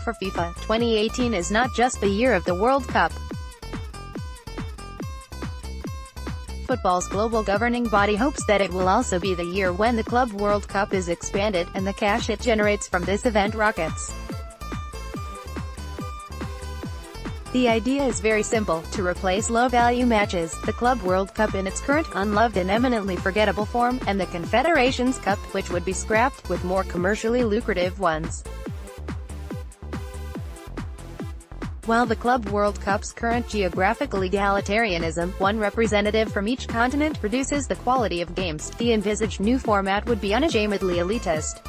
for FIFA, 2018 is not just the year of the World Cup. Football's global governing body hopes that it will also be the year when the Club World Cup is expanded, and the cash it generates from this event rockets. The idea is very simple: to replace low-value matches, the Club World Cup in its current, unloved and eminently forgettable form, and the Confederations Cup, which would be scrapped, with more commercially lucrative ones. While the Club World Cup's current geographical egalitarianism, one representative from each continent, reduces the quality of games, the envisaged new format would be unashamedly elitist.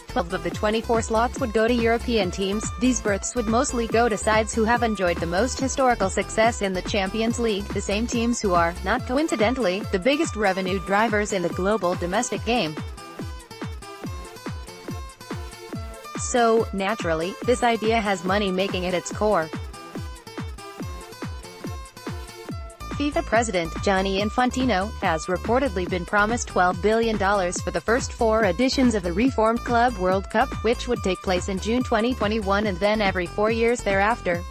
12 of the 24 slots would go to European teams. These berths would mostly go to sides who have enjoyed the most historical success in the Champions League, the same teams who are, not coincidentally, the biggest revenue drivers in the global domestic game. So, naturally, this idea has money making at its core. FIFA president, Gianni Infantino, has reportedly been promised $12 billion for the first 4 editions of the reformed Club World Cup, which would take place in June 2021 and then every 4 years thereafter.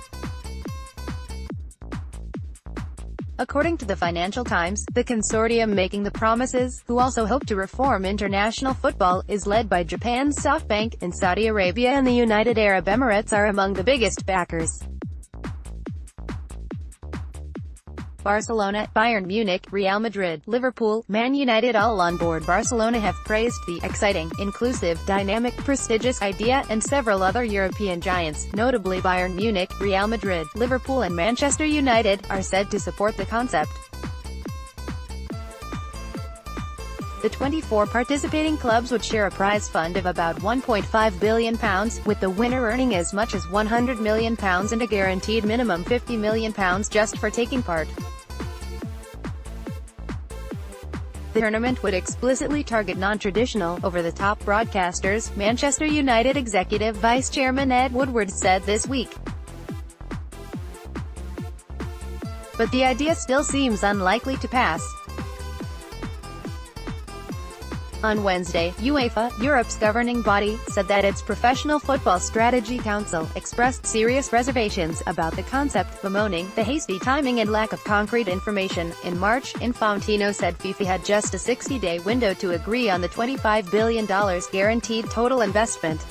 According to the Financial Times, the consortium making the promises, who also hope to reform international football, is led by Japan's SoftBank, and Saudi Arabia and the United Arab Emirates are among the biggest backers. Barcelona, Bayern Munich, Real Madrid, Liverpool, Man United, all on board. Barcelona have praised the exciting, inclusive, dynamic, prestigious idea, and several other European giants, notably Bayern Munich, Real Madrid, Liverpool and Manchester United, are said to support the concept. The 24 participating clubs would share a prize fund of about £1.5 billion, with the winner earning as much as £100 million and a guaranteed minimum £50 million just for taking part. The tournament would explicitly target non-traditional, over-the-top broadcasters, Manchester United Executive Vice Chairman Ed Woodward said this week. But the idea still seems unlikely to pass. On Wednesday, UEFA, Europe's governing body, said that its Professional Football Strategy Council expressed serious reservations about the concept, bemoaning the hasty timing and lack of concrete information. In March, Infantino said FIFA had just a 60-day window to agree on the $25 billion guaranteed total investment.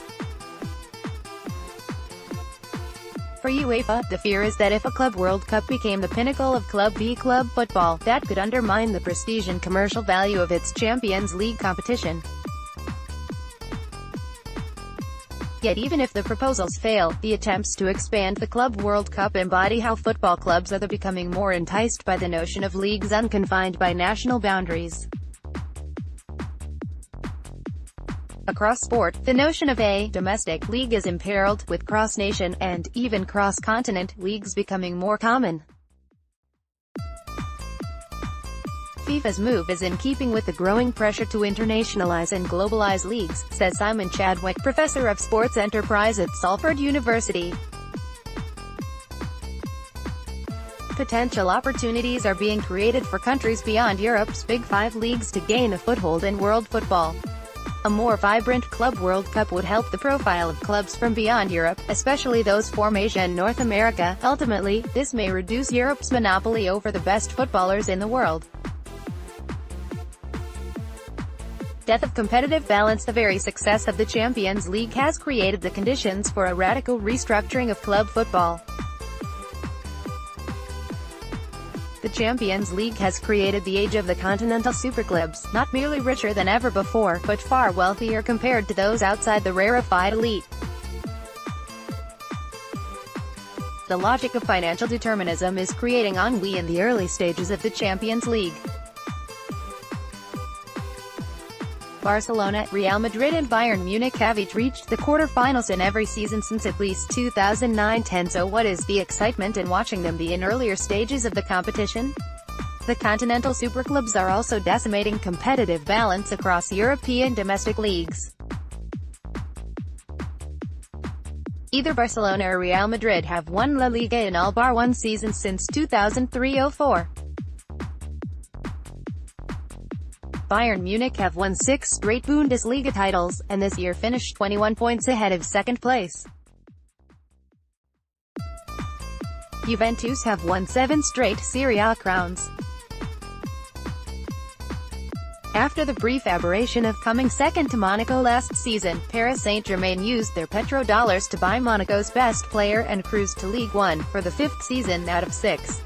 For UEFA, the fear is that if a Club World Cup became the pinnacle of Club v Club football, that could undermine the prestige and commercial value of its Champions League competition. Yet even if the proposals fail, the attempts to expand the Club World Cup embody how football clubs are becoming more enticed by the notion of leagues unconfined by national boundaries. Across sport, the notion of a domestic league is imperiled, with cross-nation, and even cross-continent, leagues becoming more common. FIFA's move is in keeping with the growing pressure to internationalize and globalize leagues, says Simon Chadwick, professor of sports enterprise at Salford University. Potential opportunities are being created for countries beyond Europe's Big Five leagues to gain a foothold in world football. A more vibrant Club World Cup would help the profile of clubs from beyond Europe, especially those from Asia and North America. Ultimately, this may reduce Europe's monopoly over the best footballers in the world. Death of competitive balance. The very success of the Champions League has created the conditions for a radical restructuring of club football. The Champions League has created the age of the continental superclubs, not merely richer than ever before, but far wealthier compared to those outside the rarefied elite. The logic of financial determinism is creating ennui in the early stages of the Champions League. Barcelona, Real Madrid and Bayern Munich have each reached the quarter-finals in every season since at least 2009-10, so what is the excitement in watching them be in earlier stages of the competition? The continental superclubs are also decimating competitive balance across European domestic leagues. Either Barcelona or Real Madrid have won La Liga in all bar one season since 2003-04. Bayern Munich have won 6 straight Bundesliga titles, and this year finished 21 points ahead of second place. Juventus have won 7 straight Serie A crowns. After the brief aberration of coming second to Monaco last season, Paris Saint-Germain used their petrodollars to buy Monaco's best player and cruised to Ligue 1 for the 5th season out of 6.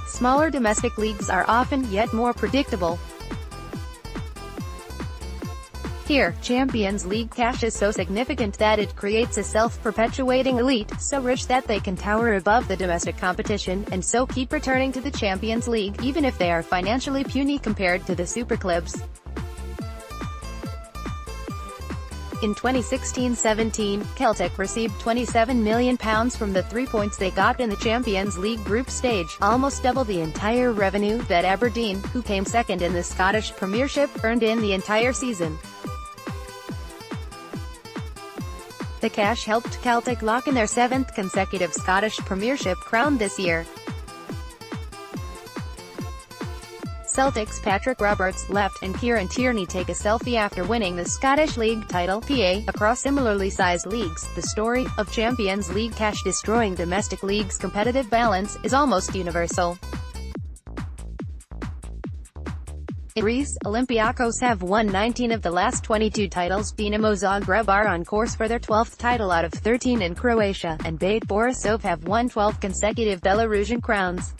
Smaller domestic leagues are often yet more predictable. Here, Champions League cash is so significant that it creates a self-perpetuating elite, so rich that they can tower above the domestic competition, and so keep returning to the Champions League, even if they are financially puny compared to the superclubs. In 2016-17, Celtic received £27 million from the 3 points they got in the Champions League group stage, almost double the entire revenue that Aberdeen, who came second in the Scottish Premiership, earned in the entire season. The cash helped Celtic lock in their 7th consecutive Scottish Premiership crown this year. Celtic's Patrick Roberts left, and Kieran Tierney take a selfie after winning the Scottish League title, PA, across similarly sized leagues. The story of Champions League cash destroying domestic leagues' competitive balance is almost universal. In Greece, Olympiacos have won 19 of the last 22 titles, Dinamo Zagreb are on course for their 12th title out of 13 in Croatia, and Bate Borisov have won 12 consecutive Belarusian crowns.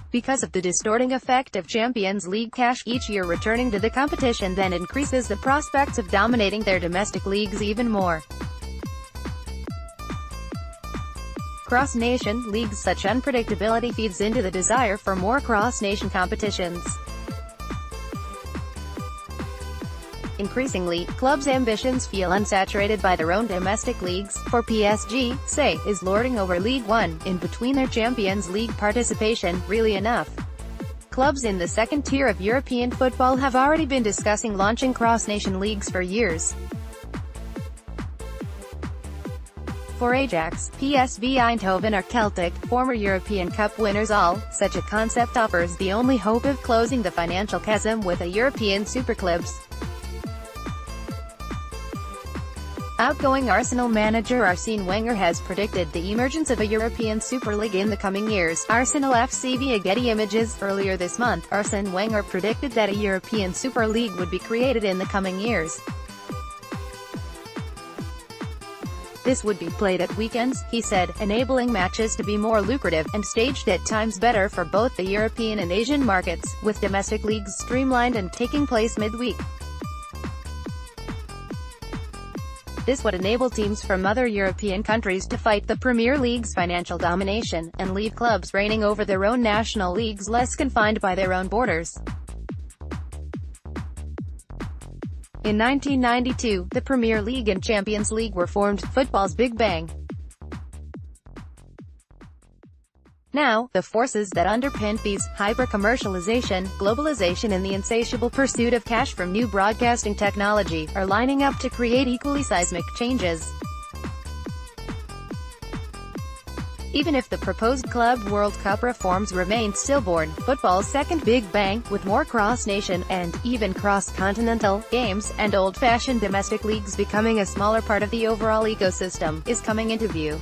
Because of the distorting effect of Champions League cash, each year returning to the competition then increases the prospects of dominating their domestic leagues even more. Cross-nation leagues, such unpredictability feeds into the desire for more cross-nation competitions. Increasingly, clubs' ambitions feel unsaturated by their own domestic leagues. For PSG, say, is lording over Ligue 1, in between their Champions League participation, really enough? Clubs in the second tier of European football have already been discussing launching cross-nation leagues for years. For Ajax, PSV Eindhoven or Celtic, former European Cup winners all, such a concept offers the only hope of closing the financial chasm with a European superclubs. Outgoing Arsenal manager Arsene Wenger has predicted the emergence of a European Super League in the coming years. Arsenal FC via Getty Images. Earlier this month, Arsene Wenger predicted that a European Super League would be created in the coming years. This would be played at weekends, he said, enabling matches to be more lucrative, and staged at times better for both the European and Asian markets, with domestic leagues streamlined and taking place midweek. This would enable teams from other European countries to fight the Premier League's financial domination, and leave clubs reigning over their own national leagues less confined by their own borders. In 1992, the Premier League and Champions League were formed, football's Big Bang. Now, the forces that underpinned these, hyper-commercialization, globalization and the insatiable pursuit of cash from new broadcasting technology, are lining up to create equally seismic changes. Even if the proposed Club World Cup reforms remain stillborn, football's second Big Bang, with more cross-nation, and even cross-continental, games, and old-fashioned domestic leagues becoming a smaller part of the overall ecosystem, is coming into view.